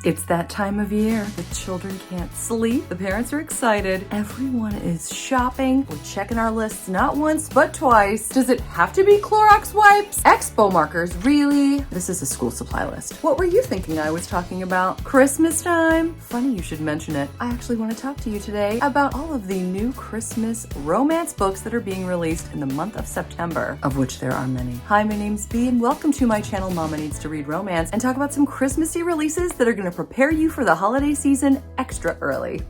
It's that time of year. The children can't sleep. The parents are excited. Everyone is shopping. We're checking our lists not once, but twice. Does it have to be Clorox wipes? Expo markers, really? This is a school supply list. What were you thinking I was talking about? Christmas time? Funny you should mention it. I actually want to talk to you today about all of the new Christmas romance books that are being released in the month of September, of which there are many. Hi, my name's Bea, and welcome to my channel, Mama Needs to Read Romance, and talk about some Christmassy releases that are going to prepare you for the holiday season extra early.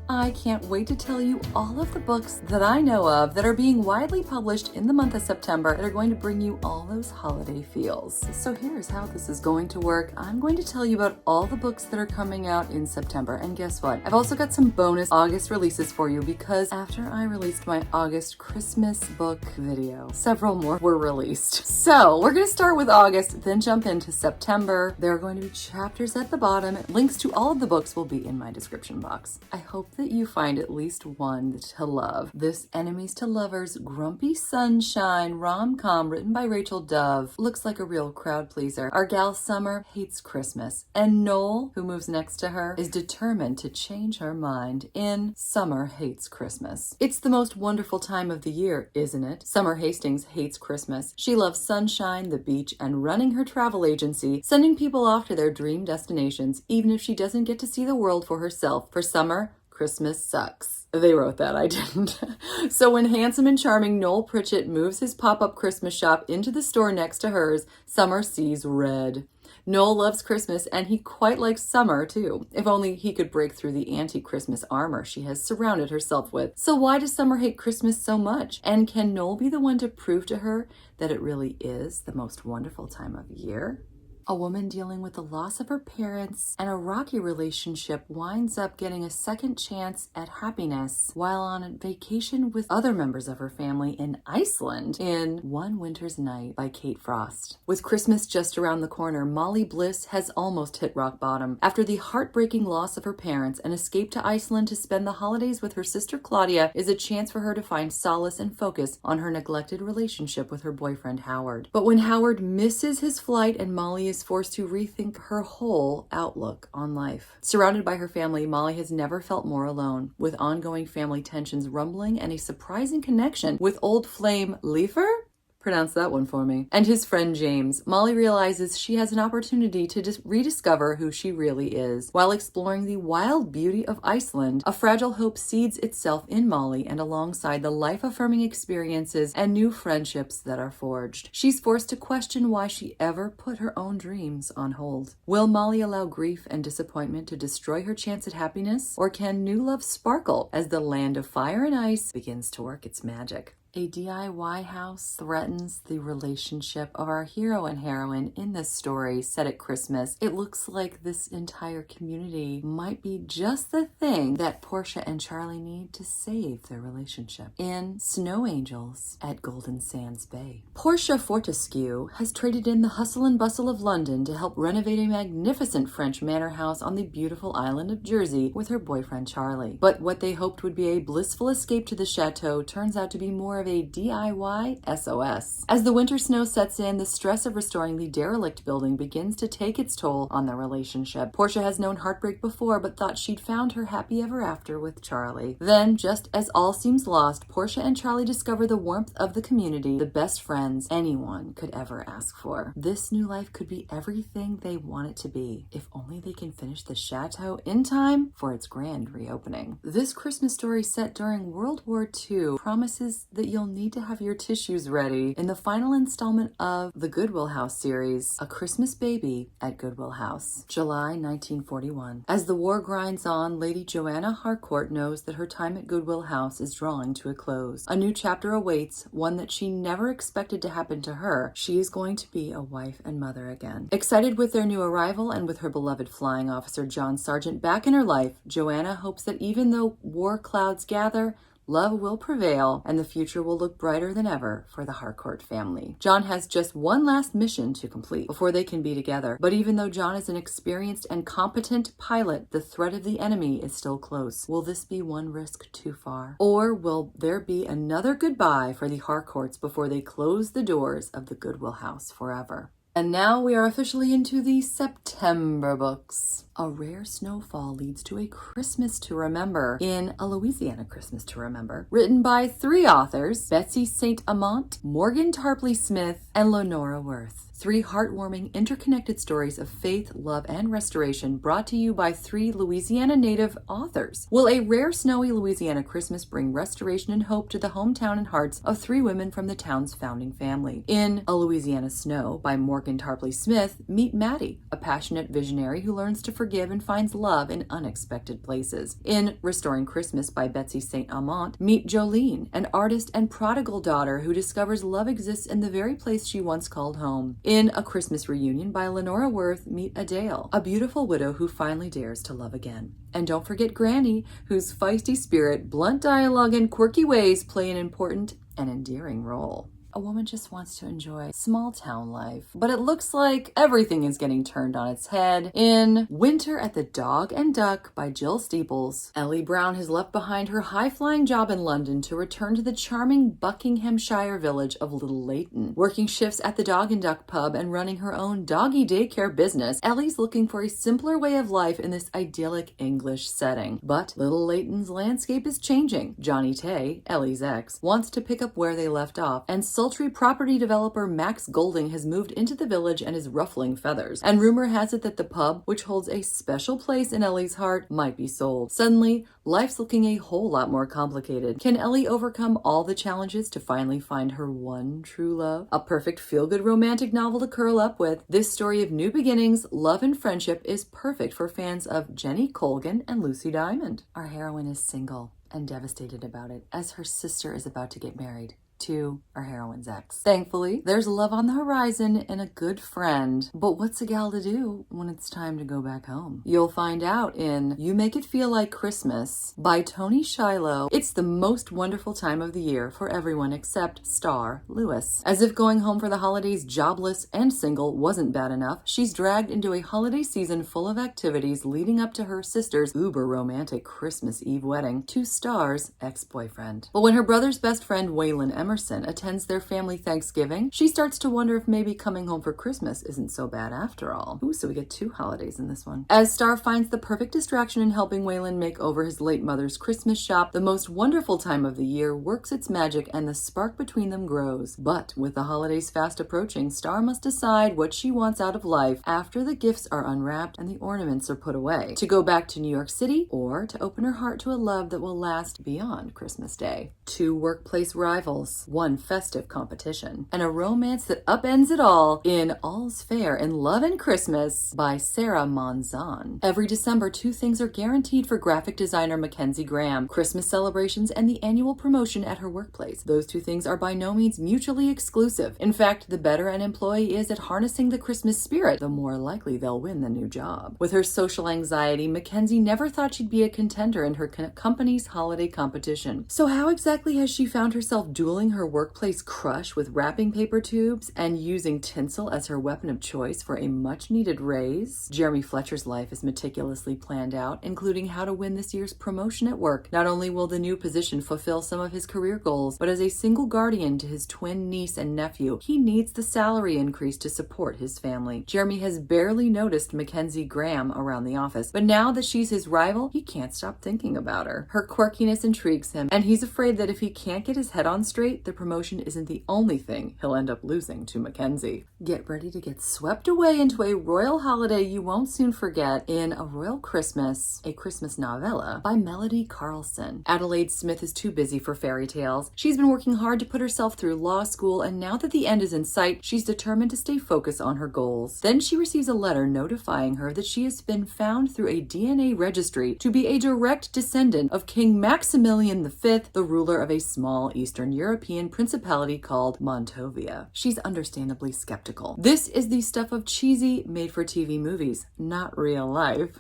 I can't wait to tell you all of the books that I know of that are being widely published in the month of September that are going to bring you all those holiday feels. So here's how this is going to work. I'm going to tell you about all the books that are coming out in September. And guess what? I've also got some bonus August releases for you because after I released my August Christmas book video, several more were released. So we're going to start with August, then jump into September. There are going to be chapters at the bottom. Links to all of the books will be in my description box. I hope that you find at least one to love. This Enemies to Lovers Grumpy Sunshine rom-com written by Rachel Dove looks like a real crowd pleaser. Our gal Summer hates Christmas, and Noel, who moves next to her, is determined to change her mind in Summer Hates Christmas. It's the most wonderful time of the year, isn't it? Summer Hastings hates Christmas. She loves sunshine, the beach, and running her travel agency, sending people off to their dream destinations, even if she doesn't get to see the world for herself. For Summer, Christmas sucks. They wrote that, I didn't. So when handsome and charming Noel Pritchett moves his pop-up Christmas shop into the store next to hers, Summer sees red. Noel loves Christmas, and he quite likes Summer, too. If only he could break through the anti-Christmas armor she has surrounded herself with. So why does Summer hate Christmas so much? And can Noel be the one to prove to her that it really is the most wonderful time of year? A woman dealing with the loss of her parents and a rocky relationship winds up getting a second chance at happiness while on a vacation with other members of her family in Iceland in One Winter's Night by Kate Frost. With Christmas just around the corner, Molly Bliss has almost hit rock bottom. After the heartbreaking loss of her parents, an escape to Iceland to spend the holidays with her sister Claudia is a chance for her to find solace and focus on her neglected relationship with her boyfriend Howard. But when Howard misses his flight and Molly is forced to rethink her whole outlook on life. Surrounded by her family, Molly has never felt more alone, with ongoing family tensions rumbling and a surprising connection with old flame Leifer? Pronounce that one for me. And his friend James. Molly realizes she has an opportunity to rediscover who she really is. While exploring the wild beauty of Iceland, a fragile hope seeds itself in Molly and alongside the life-affirming experiences and new friendships that are forged. She's forced to question why she ever put her own dreams on hold. Will Molly allow grief and disappointment to destroy her chance at happiness? Or can new love sparkle as the land of fire and ice begins to work its magic? A DIY house threatens the relationship of our hero and heroine in this story set at Christmas. It looks like this entire community might be just the thing that Portia and Charlie need to save their relationship. In Snow Angels at Golden Sands Bay, Portia Fortescue has traded in the hustle and bustle of London to help renovate a magnificent French manor house on the beautiful island of Jersey with her boyfriend Charlie. But what they hoped would be a blissful escape to the chateau turns out to be more of a DIY SOS. As the winter snow sets in, the stress of restoring the derelict building begins to take its toll on their relationship. Portia has known heartbreak before, but thought she'd found her happy ever after with Charlie. Then, just as all seems lost, Portia and Charlie discover the warmth of the community, the best friends anyone could ever ask for. This new life could be everything they want it to be, if only they can finish the chateau in time for its grand reopening. This Christmas story set during World War II promises that you'll need to have your tissues ready in the final installment of the Goodwill House series, A Christmas Baby at Goodwill House, July 1941. As the war grinds on, Lady Joanna Harcourt knows that her time at Goodwill House is drawing to a close. A new chapter awaits, one that she never expected to happen to her. She is going to be a wife and mother again. Excited with their new arrival and with her beloved flying officer John Sargent back in her life, Joanna hopes that even though war clouds gather, love will prevail, and the future will look brighter than ever for the Harcourt family. John has just one last mission to complete before they can be together, but even though John is an experienced and competent pilot, the threat of the enemy is still close. Will this be one risk too far? Or will there be another goodbye for the Harcourts before they close the doors of the Goodwill house forever? And now we are officially into the September books. A rare snowfall leads to a Christmas to remember in A Louisiana Christmas to Remember, written by 3 authors, Betsy St. Amant, Morgan Tarpley Smith, and Lenora Worth. 3 heartwarming, interconnected stories of faith, love, and restoration brought to you by 3 Louisiana native authors. Will a rare snowy Louisiana Christmas bring restoration and hope to the hometown and hearts of 3 women from the town's founding family? In A Louisiana Snow by Morgan Tarpley Smith, meet Maddie, a passionate visionary who learns to forgive and finds love in unexpected places. In Restoring Christmas by Betsy St. Amant, meet Jolene, an artist and prodigal daughter who discovers love exists in the very place she once called home. In A Christmas Reunion by Lenora Worth, meet Adele, a beautiful widow who finally dares to love again. And don't forget Granny, whose feisty spirit, blunt dialogue, and quirky ways play an important and endearing role. A woman just wants to enjoy small town life, but it looks like everything is getting turned on its head. In Winter at the Dog and Duck by Jill Steeples, Ellie Brown has left behind her high-flying job in London to return to the charming Buckinghamshire village of Little Leighton. Working shifts at the Dog and Duck pub and running her own doggy daycare business, Ellie's looking for a simpler way of life in this idyllic English setting. But Little Leighton's landscape is changing. Johnny Tay, Ellie's ex, wants to pick up where they left off, and sultry property developer Max Golding has moved into the village and is ruffling feathers. And rumor has it that the pub, which holds a special place in Ellie's heart, might be sold. Suddenly, life's looking a whole lot more complicated. Can Ellie overcome all the challenges to finally find her one true love? A perfect feel-good romantic novel to curl up with, this story of new beginnings, love, and friendship is perfect for fans of Jenny Colgan and Lucy Diamond. Our heroine is single and devastated about it, as her sister is about to get married to our heroine's ex. Thankfully, there's love on the horizon and a good friend. But what's a gal to do when it's time to go back home? You'll find out in You Make It Feel Like Christmas by Toni Shiloh. It's the most wonderful time of the year for everyone except star Lewis. As if going home for the holidays jobless and single wasn't bad enough, she's dragged into a holiday season full of activities leading up to her sister's uber romantic Christmas Eve wedding to Star's ex-boyfriend. But when her brother's best friend Waylon Emerson attends their family Thanksgiving, she starts to wonder if maybe coming home for Christmas isn't so bad after all. Ooh, so we get 2 holidays in this one. As Star finds the perfect distraction in helping Waylon make over his late mother's Christmas shop, the most wonderful time of the year works its magic and the spark between them grows. But with the holidays fast approaching, Star must decide what she wants out of life after the gifts are unwrapped and the ornaments are put away. To go back to New York City or to open her heart to a love that will last beyond Christmas Day. 2 workplace rivals, 1 festive competition, and a romance that upends it all in All's Fair in Love and Christmas by Sarah Monzon. Every December, 2 things are guaranteed for graphic designer Mackenzie Graham: Christmas celebrations and the annual promotion at her workplace. Those 2 things are by no means mutually exclusive. In fact, the better an employee is at harnessing the Christmas spirit, the more likely they'll win the new job. With her social anxiety, Mackenzie never thought she'd be a contender in her company's holiday competition. So how exactly has she found herself dueling her workplace crush with wrapping paper tubes and using tinsel as her weapon of choice for a much-needed raise? Jeremy Fletcher's life is meticulously planned out, including how to win this year's promotion at work. Not only will the new position fulfill some of his career goals, but as a single guardian to his twin niece and nephew, he needs the salary increase to support his family. Jeremy has barely noticed Mackenzie Graham around the office, but now that she's his rival, he can't stop thinking about her. Her quirkiness intrigues him, and he's afraid that if he can't get his head on straight, the promotion isn't the only thing he'll end up losing to Mackenzie. Get ready to get swept away into a royal holiday you won't soon forget in A Royal Christmas, a Christmas novella by Melody Carlson. Adelaide Smith is too busy for fairy tales. She's been working hard to put herself through law school, and now that the end is in sight, she's determined to stay focused on her goals. Then she receives a letter notifying her that she has been found through a DNA registry to be a direct descendant of King Maximilian V, the ruler of a small Eastern European principality called Montovia. She's understandably skeptical. This is the stuff of cheesy, made-for-TV movies, not real life.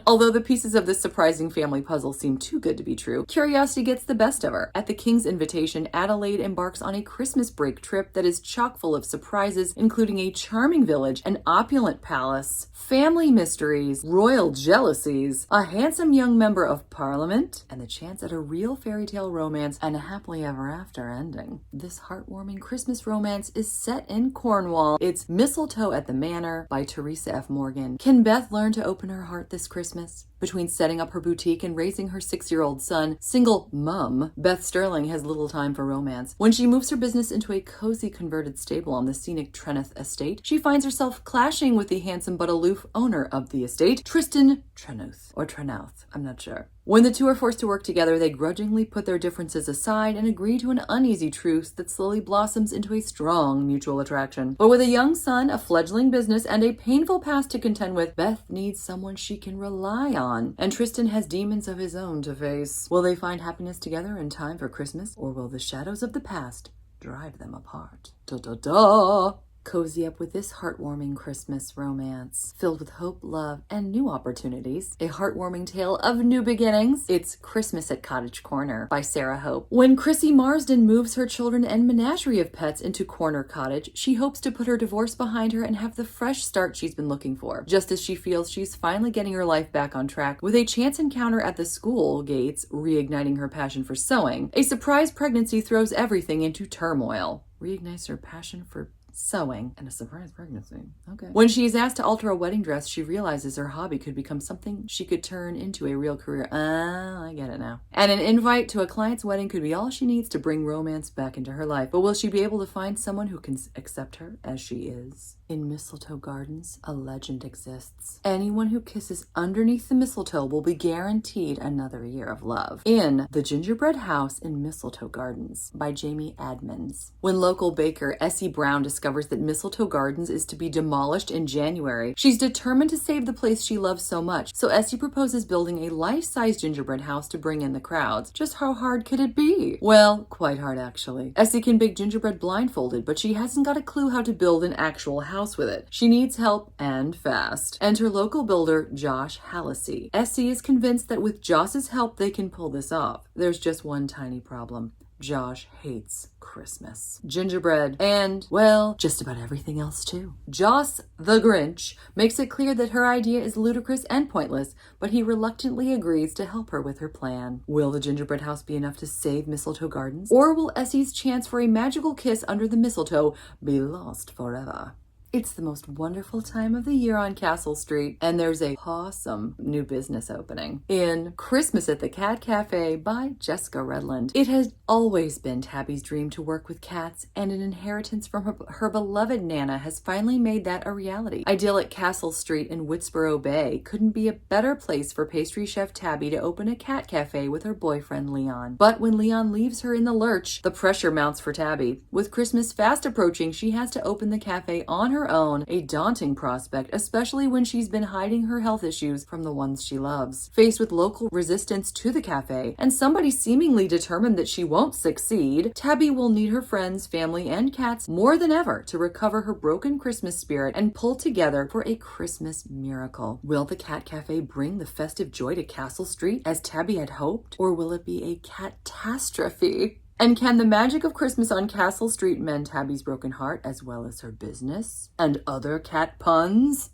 Although the pieces of this surprising family puzzle seem too good to be true, curiosity gets the best of her. At the king's invitation, Adelaide embarks on a Christmas break trip that is chock full of surprises, including a charming village, an opulent palace, family mysteries, royal jealousies, a handsome young member of parliament, and the chance at a real fairy tale romance and a happily ever after ending. This heartwarming Christmas romance is set in Cornwall. It's Mistletoe at the Manor by Teresa F. Morgan. Can Beth learn to open her heart this Christmas? Between setting up her boutique and raising her 6-year-old son, single mum, Beth Sterling has little time for romance. When she moves her business into a cozy converted stable on the scenic Treneth estate, she finds herself clashing with the handsome but aloof owner of the estate, Tristan Trenouth, or Trenouth, I'm not sure. When the two are forced to work together, they grudgingly put their differences aside and agree to an uneasy truce that slowly blossoms into a strong mutual attraction. But with a young son, a fledgling business, and a painful past to contend with, Beth needs someone she can rely on. And Tristan has demons of his own to face. Will they find happiness together in time for Christmas, or will the shadows of the past drive them apart? Da-da-da! Cozy up with this heartwarming Christmas romance filled with hope, love, and new opportunities. A heartwarming tale of new beginnings. It's Christmas at Cottage Corner by Sarah Hope. When Chrissy Marsden moves her children and menagerie of pets into Corner Cottage, she hopes to put her divorce behind her and have the fresh start she's been looking for. Just as she feels she's finally getting her life back on track, with a chance encounter at the school gates reigniting her passion for sewing, a surprise pregnancy throws everything into turmoil. Reignites her passion for sewing and a surprise pregnancy. Okay. When she is asked to alter a wedding dress, she realizes her hobby could become something she could turn into a real career. I get it now. And an invite to a client's wedding could be all she needs to bring romance back into her life. But will she be able to find someone who can accept her as she is? In Mistletoe Gardens, a legend exists. Anyone who kisses underneath the mistletoe will be guaranteed another year of love. In The Gingerbread House in Mistletoe Gardens by Jamie Admons. When local baker Essie Brown discovers that Mistletoe Gardens is to be demolished in January, she's determined to save the place she loves so much. So Essie proposes building a life-size gingerbread house to bring in the crowds. Just how hard could it be? Well, quite hard actually. Essie can bake gingerbread blindfolded, but she hasn't got a clue how to build an actual house with it. She needs help, and fast. Enter local builder Josh Hallisey. Essie is convinced that with Josh's help they can pull this off. There's just one tiny problem. Josh hates Christmas, gingerbread, and, well, just about everything else too. Joss, the Grinch, makes it clear that her idea is ludicrous and pointless, but he reluctantly agrees to help her with her plan. Will the gingerbread house be enough to save Mistletoe Gardens? Or will Essie's chance for a magical kiss under the mistletoe be lost forever? It's the most wonderful time of the year on Castle Street, and there's a awesome new business opening in Christmas at the Cat Cafe by Jessica Redland. It has always been Tabby's dream to work with cats, and an inheritance from her beloved Nana has finally made that a reality. Idyllic Castle Street in Witsboro Bay couldn't be a better place for pastry chef Tabby to open a cat cafe with her boyfriend Leon. But when Leon leaves her in the lurch, the pressure mounts for Tabby. With Christmas fast approaching, she has to open the cafe on her own, a daunting prospect, especially when she's been hiding her health issues from the ones she loves. Faced with local resistance to the cafe, and somebody seemingly determined that she won't succeed, Tabby will need her friends, family, and cats more than ever to recover her broken Christmas spirit and pull together for a Christmas miracle. Will the Cat Cafe bring the festive joy to Castle Street as Tabby had hoped, or will it be a catastrophe? And can the magic of Christmas on Castle Street mend Tabby's broken heart as well as her business? And other cat puns?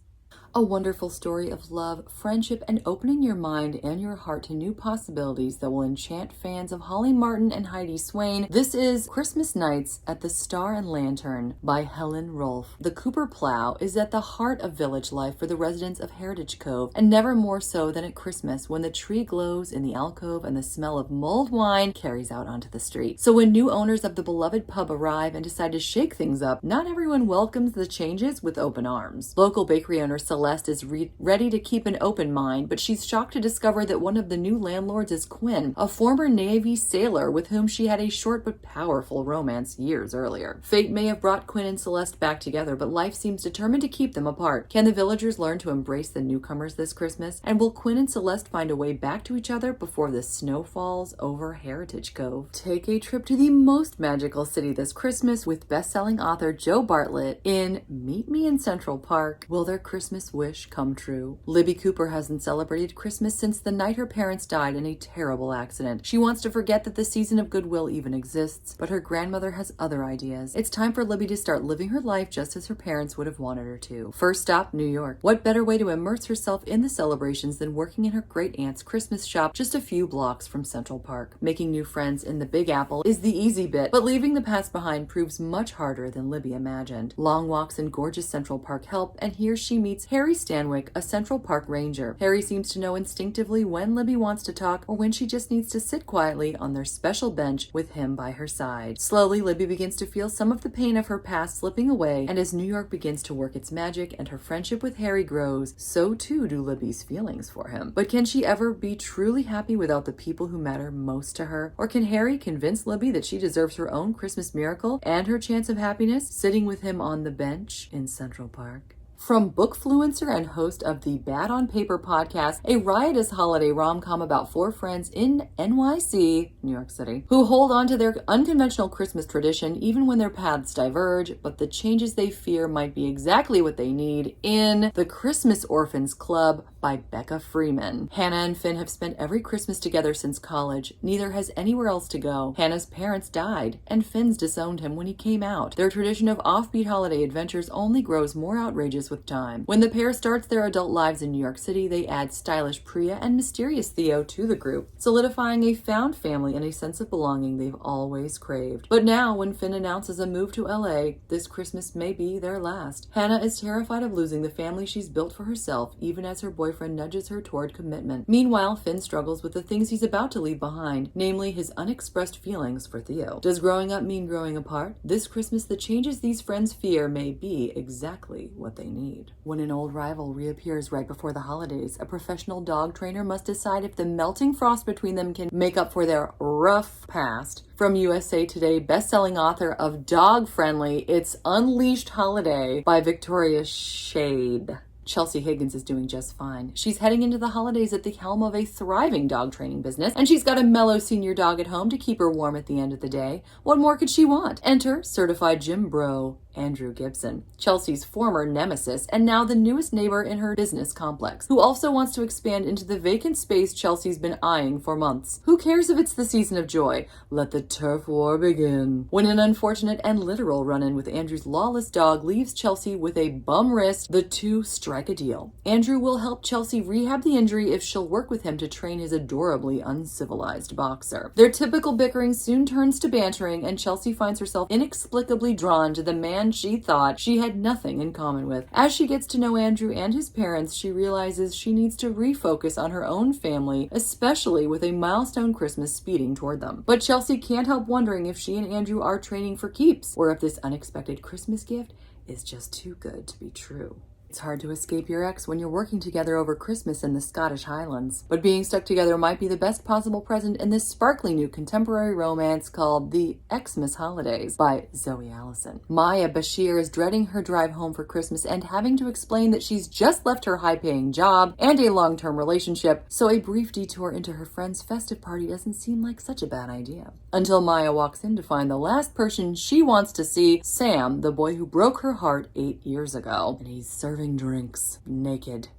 A wonderful story of love, friendship, and opening your mind and your heart to new possibilities that will enchant fans of Holly Martin and Heidi Swain. This is Christmas Nights at the Star and Lantern by Helen Rolfe. The Cooper Plow is at the heart of village life for the residents of Heritage Cove, and never more so than at Christmas when the tree glows in the alcove and the smell of mulled wine carries out onto the street. So when new owners of the beloved pub arrive and decide to shake things up, not everyone welcomes the changes with open arms. Local bakery owner Celeste is ready to keep an open mind, but she's shocked to discover that one of the new landlords is Quinn, a former Navy sailor with whom she had a short but powerful romance years earlier. Fate may have brought Quinn and Celeste back together, but life seems determined to keep them apart. Can the villagers learn to embrace the newcomers this Christmas? And will Quinn and Celeste find a way back to each other before the snow falls over Heritage Cove? Take a trip to the most magical city this Christmas with best-selling author Joe Bartlett in Meet Me in Central Park. Will their Christmas wish come true. Libby Cooper hasn't celebrated Christmas since the night her parents died in a terrible accident. She wants to forget that the season of Goodwill even exists, but her grandmother has other ideas. It's time for Libby to start living her life just as her parents would have wanted her to. First stop, New York. What better way to immerse herself in the celebrations than working in her great-aunt's Christmas shop just a few blocks from Central Park? Making new friends in the Big Apple is the easy bit, but leaving the past behind proves much harder than Libby imagined. Long walks in gorgeous Central Park help, and here she meets Harry Stanwyck, a Central Park ranger. Harry seems to know instinctively when Libby wants to talk or when she just needs to sit quietly on their special bench with him by her side. Slowly, Libby begins to feel some of the pain of her past slipping away, and as New York begins to work its magic and her friendship with Harry grows, so too do Libby's feelings for him. But can she ever be truly happy without the people who matter most to her? Or can Harry convince Libby that she deserves her own Christmas miracle and her chance of happiness sitting with him on the bench in Central Park? From bookfluencer and host of the Bad on Paper podcast, a riotous holiday rom-com about four friends in NYC, New York City, who hold on to their unconventional Christmas tradition even when their paths diverge, but the changes they fear might be exactly what they need in The Christmas Orphans Club by Becca Freeman. Hannah and Finn have spent every Christmas together since college. Neither has anywhere else to go. Hannah's parents died, and Finn's disowned him when he came out. Their tradition of offbeat holiday adventures only grows more outrageous with time. When the pair starts their adult lives in New York City, they add stylish Priya and mysterious Theo to the group, solidifying a found family and a sense of belonging they've always craved. But now, when Finn announces a move to LA, this Christmas may be their last. Hannah is terrified of losing the family she's built for herself, even as her boyfriend nudges her toward commitment. Meanwhile, Finn struggles with the things he's about to leave behind, namely his unexpressed feelings for Theo. Does growing up mean growing apart? This Christmas, the changes these friends fear may be exactly what they need. When an old rival reappears right before the holidays, a professional dog trainer must decide if the melting frost between them can make up for their rough past. From USA Today best-selling author of Dog Friendly, It's Unleashed Holiday by Victoria Shade. Chelsea Higgins is doing just fine. She's heading into the holidays at the helm of a thriving dog training business, and she's got a mellow senior dog at home to keep her warm at the end of the day. What more could she want? Enter certified gym bro Andrew Gibson, Chelsea's former nemesis and now the newest neighbor in her business complex, who also wants to expand into the vacant space Chelsea's been eyeing for months. Who cares if it's the season of joy? Let the turf war begin. When an unfortunate and literal run-in with Andrew's lawless dog leaves Chelsea with a bum wrist, the two strike a deal. Andrew will help Chelsea rehab the injury if she'll work with him to train his adorably uncivilized boxer. Their typical bickering soon turns to bantering, and Chelsea finds herself inexplicably drawn to the man she thought she had nothing in common with. As she gets to know Andrew and his parents, she realizes she needs to refocus on her own family, especially with a milestone Christmas speeding toward them. But Chelsea can't help wondering if she and Andrew are training for keeps, or if this unexpected Christmas gift is just too good to be true. It's hard to escape your ex when you're working together over Christmas in the Scottish Highlands, but being stuck together might be the best possible present in this sparkly new contemporary romance called The Xmas Holidays by Zoe Allison. Maya Bashir is dreading her drive home for Christmas and having to explain that she's just left her high-paying job and a long-term relationship, so a brief detour into her friend's festive party doesn't seem like such a bad idea. Until Maya walks in to find the last person she wants to see, Sam, the boy who broke her heart 8 years ago, and he's serving drinks naked.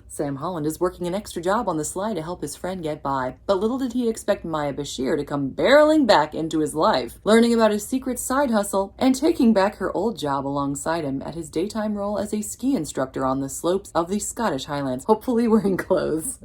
Sam Holland is working an extra job on the Sleigh to help his friend get by, but little did he expect Maya Bashir to come barreling back into his life, learning about his secret side hustle and taking back her old job alongside him at his daytime role as a ski instructor on the slopes of the Scottish Highlands, hopefully wearing clothes.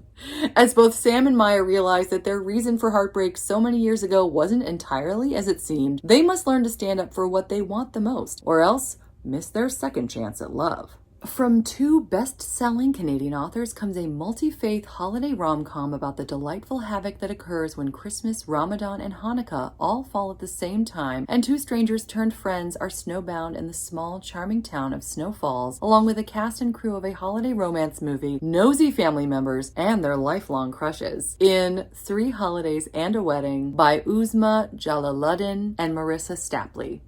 As both Sam and Maya realize that their reason for heartbreak so many years ago wasn't entirely as it seemed, they must learn to stand up for what they want the most, or else miss their second chance at love. From two best-selling Canadian authors comes a multi-faith holiday rom-com about the delightful havoc that occurs when Christmas, Ramadan, and Hanukkah all fall at the same time, and two strangers turned friends are snowbound in the small, charming town of Snow Falls, along with a cast and crew of a holiday romance movie, nosy family members, and their lifelong crushes. In 3 Holidays and a Wedding by Uzma Jalaluddin and Marissa Stapley.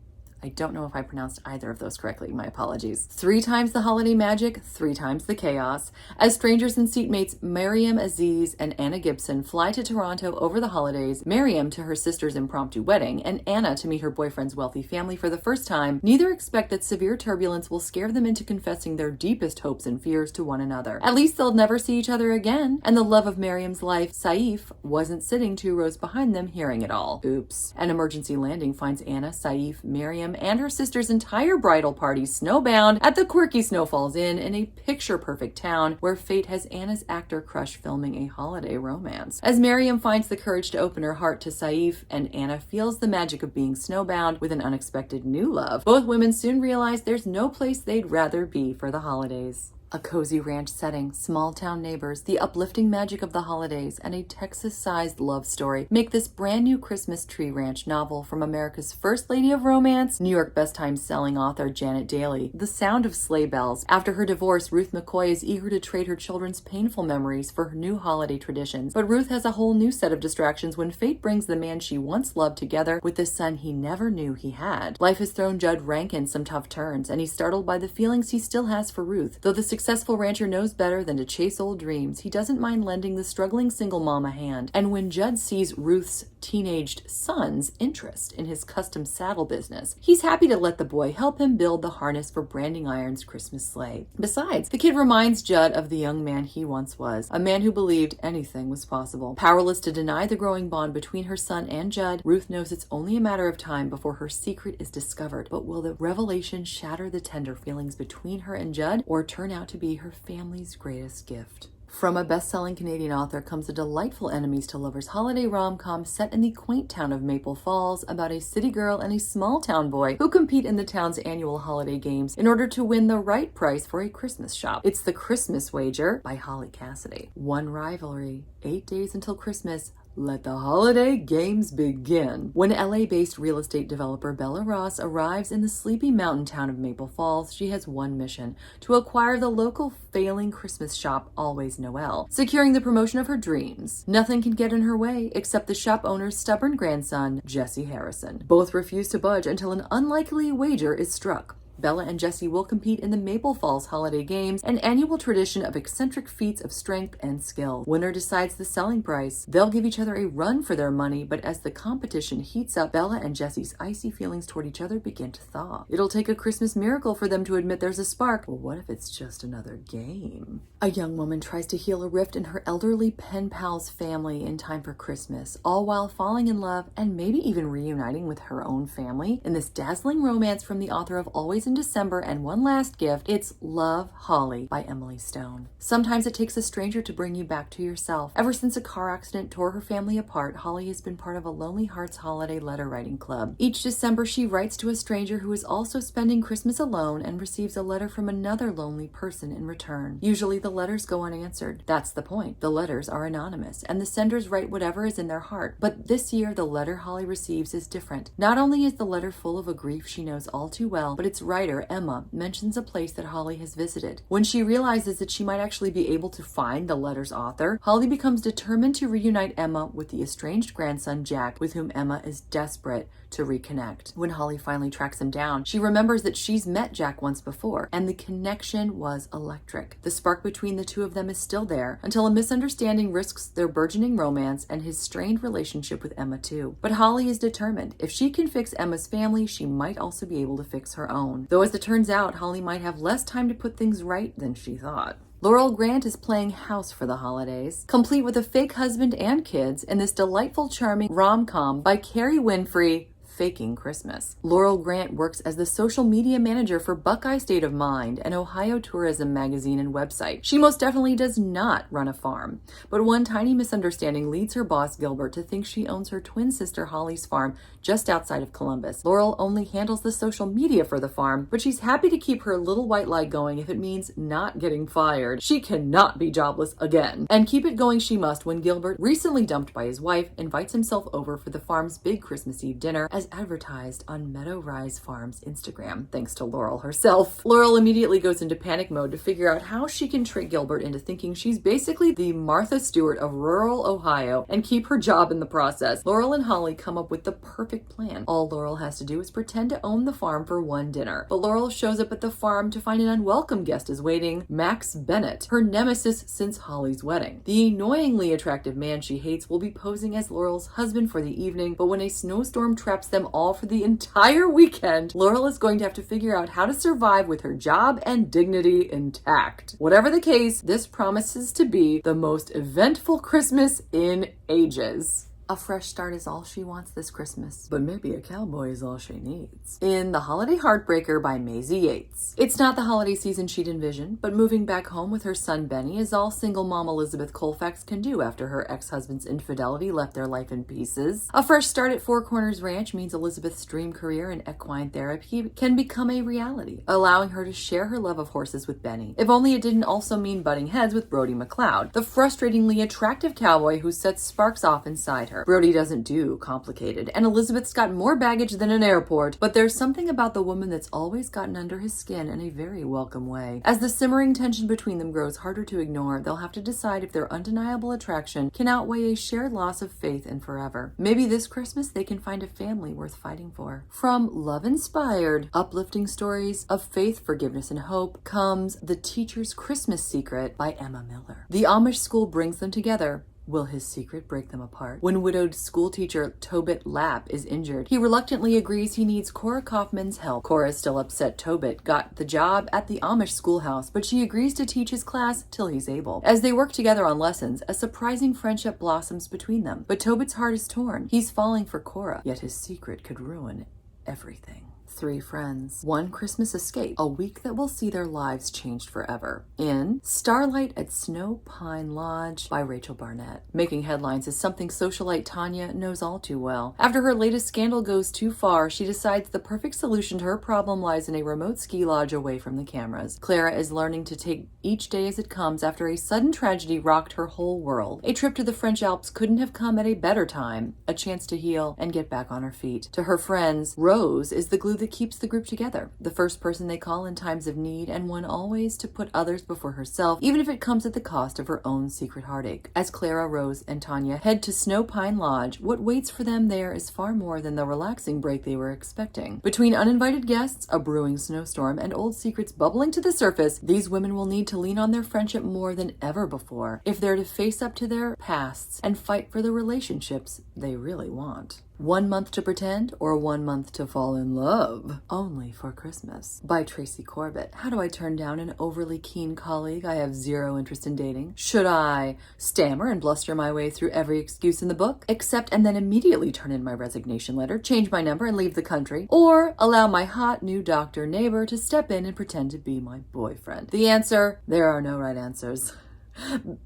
I don't know if I pronounced either of those correctly. My apologies. 3 times the holiday magic, 3 times the chaos. As strangers and seatmates Miriam Aziz and Anna Gibson fly to Toronto over the holidays, Miriam to her sister's impromptu wedding, and Anna to meet her boyfriend's wealthy family for the first time, neither expect that severe turbulence will scare them into confessing their deepest hopes and fears to one another. At least they'll never see each other again, and the love of Miriam's life, Saif, wasn't sitting 2 rows behind them hearing it all. Oops. An emergency landing finds Anna, Saif, Miriam, and her sister's entire bridal party snowbound at the quirky Snowfalls Inn in a picture-perfect town where fate has Anna's actor crush filming a holiday romance. As Miriam finds the courage to open her heart to Saif, and Anna feels the magic of being snowbound with an unexpected new love, both women soon realize there's no place they'd rather be for the holidays. A cozy ranch setting, small town neighbors, the uplifting magic of the holidays, and a Texas-sized love story make this brand new Christmas tree ranch novel from America's first lady of romance, New York best time-selling author Janet Daly, the sound of sleigh bells. After her divorce, Ruth McCoy is eager to trade her children's painful memories for her new holiday traditions. But Ruth has a whole new set of distractions when fate brings the man she once loved together with the son he never knew he had. Life has thrown Judd Rankin some tough turns, and he's startled by the feelings he still has for Ruth. Though the successful rancher knows better than to chase old dreams, he doesn't mind lending the struggling single mom a hand. And when Judd sees Ruth's teenaged son's interest in his custom saddle business, he's happy to let the boy help him build the harness for Branding Iron's Christmas sleigh. Besides, the kid reminds Judd of the young man he once was, a man who believed anything was possible. Powerless to deny the growing bond between her son and Judd, Ruth knows it's only a matter of time before her secret is discovered. But will the revelation shatter the tender feelings between her and Judd, or turn out to be her family's greatest gift? From a best-selling Canadian author comes a delightful enemies to lovers holiday rom-com set in the quaint town of Maple Falls about a city girl and a small-town boy who compete in the town's annual holiday games in order to win the right price for a Christmas shop. It's The Christmas Wager by Holly Cassidy. One rivalry, 8 days until Christmas. Let the holiday games begin. When LA-based real estate developer Bella Ross arrives in the sleepy mountain town of Maple Falls, she has one mission: to acquire the local failing Christmas shop, Always Noel, securing the promotion of her dreams. Nothing can get in her way except the shop owner's stubborn grandson, Jesse Harrison. Both refuse to budge until an unlikely wager is struck. Bella and Jesse will compete in the Maple Falls Holiday Games, an annual tradition of eccentric feats of strength and skill. Winner decides the selling price. They'll give each other a run for their money, but as the competition heats up, Bella and Jesse's icy feelings toward each other begin to thaw. It'll take a Christmas miracle for them to admit there's a spark. Well, what if it's just another game? A young woman tries to heal a rift in her elderly pen pal's family in time for Christmas, all while falling in love and maybe even reuniting with her own family. In this dazzling romance from the author of Always in December and One Last Gift, it's Love, Holly by Emily Stone. Sometimes it takes a stranger to bring you back to yourself. Ever since a car accident tore her family apart, Holly has been part of a Lonely Hearts holiday letter writing club. Each December, she writes to a stranger who is also spending Christmas alone and receives a letter from another lonely person in return. Usually the letters go unanswered. That's the point. The letters are anonymous, and the senders write whatever is in their heart. But this year, the letter Holly receives is different. Not only is the letter full of a grief she knows all too well, but its writer, Emma, mentions a place that Holly has visited. When she realizes that she might actually be able to find the letter's author, Holly becomes determined to reunite Emma with the estranged grandson, Jack, with whom Emma is desperate to reconnect. When Holly finally tracks him down, she remembers that she's met Jack once before, and the connection was electric. The spark between the two of them is still there, until a misunderstanding risks their burgeoning romance and his strained relationship with Emma too. But Holly is determined. If she can fix Emma's family, she might also be able to fix her own. Though as it turns out, Holly might have less time to put things right than she thought. Laurel Grant is playing house for the holidays, complete with a fake husband and kids in this delightful, charming rom-com by Carrie Winfrey, Faking Christmas. Laurel Grant works as the social media manager for Buckeye State of Mind, an Ohio tourism magazine and website. She most definitely does not run a farm, but one tiny misunderstanding leads her boss, Gilbert, to think she owns her twin sister Holly's farm just outside of Columbus. Laurel only handles the social media for the farm, but she's happy to keep her little white lie going if it means not getting fired. She cannot be jobless again. And keep it going she must when Gilbert, recently dumped by his wife, invites himself over for the farm's big Christmas Eve dinner as and advertised on Meadow Rise Farm's Instagram, thanks to Laurel herself. Laurel immediately goes into panic mode to figure out how she can trick Gilbert into thinking she's basically the Martha Stewart of rural Ohio and keep her job in the process. Laurel and Holly come up with the perfect plan. All Laurel has to do is pretend to own the farm for one dinner. But Laurel shows up at the farm to find an unwelcome guest is waiting, Max Bennett, her nemesis since Holly's wedding. The annoyingly attractive man she hates will be posing as Laurel's husband for the evening, but when a snowstorm traps them all for the entire weekend, Laurel is going to have to figure out how to survive with her job and dignity intact. Whatever the case, this promises to be the most eventful Christmas in ages. A fresh start is all she wants this Christmas, but maybe a cowboy is all she needs. In The Holiday Heartbreaker by Maisie Yates. It's not the holiday season she'd envisioned, but moving back home with her son Benny is all single mom Elizabeth Colfax can do after her ex-husband's infidelity left their life in pieces. A fresh start at Four Corners Ranch means Elizabeth's dream career in equine therapy can become a reality, allowing her to share her love of horses with Benny. If only it didn't also mean butting heads with Brody McLeod, the frustratingly attractive cowboy who sets sparks off inside her. Brody doesn't do complicated, and Elizabeth's got more baggage than an airport, but there's something about the woman that's always gotten under his skin in a very welcome way. As the simmering tension between them grows harder to ignore, they'll have to decide if their undeniable attraction can outweigh a shared loss of faith in forever. Maybe this Christmas they can find a family worth fighting for. From love-inspired, uplifting stories of faith, forgiveness, and hope comes The Teacher's Christmas Secret by Emma Miller. The Amish school brings them together. Will his secret break them apart? When widowed schoolteacher Tobit Lapp is injured, he reluctantly agrees he needs Cora Kaufman's help. Cora is still upset Tobit got the job at the Amish schoolhouse, but she agrees to teach his class till he's able. As they work together on lessons, a surprising friendship blossoms between them. But Tobit's heart is torn. He's falling for Cora, yet his secret could ruin everything. Three friends, one Christmas escape, a week that will see their lives changed forever. In Starlight at Snow Pine Lodge by Rachel Barnett. Making headlines is something socialite Tanya knows all too well. After her latest scandal goes too far, she decides the perfect solution to her problem lies in a remote ski lodge away from the cameras. Clara is learning to take each day as it comes after a sudden tragedy rocked her whole world. A trip to the French Alps couldn't have come at a better time, a chance to heal and get back on her feet. To her friends, Rose is the glue that keeps the group together, the first person they call in times of need, and one always to put others before herself, even if it comes at the cost of her own secret heartache. As Clara, Rose, and Tanya head to Snow Pine Lodge, what waits for them there is far more than the relaxing break they were expecting. Between uninvited guests, a brewing snowstorm, and old secrets bubbling to the surface, these women will need to lean on their friendship more than ever before if they're to face up to their pasts and fight for the relationships they really want. 1 month to pretend or 1 month to fall in love? Only for Christmas. By Tracy Corbett. How do I turn down an overly keen colleague I have zero interest in dating? Should I stammer and bluster my way through every excuse in the book, accept and then immediately turn in my resignation letter, change my number and leave the country? Or allow my hot new doctor neighbor to step in and pretend to be my boyfriend? The answer, there are no right answers.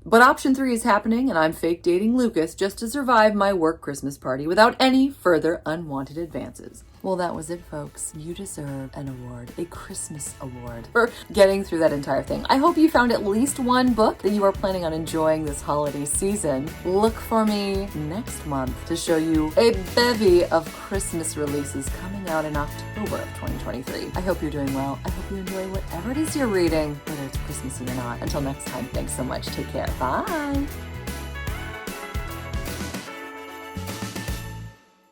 But option 3 is happening, and I'm fake dating Lucas just to survive my work Christmas party without any further unwanted advances. Well, that was it, folks. You deserve an award, a Christmas award, for getting through that entire thing. I hope you found at least one book that you are planning on enjoying this holiday season. Look for me next month to show you a bevy of Christmas releases coming out in October of 2023. I hope you're doing well. I hope you enjoy whatever it is you're reading, whether it's Christmassy or not. Until next time, thanks so much. Take care. Bye.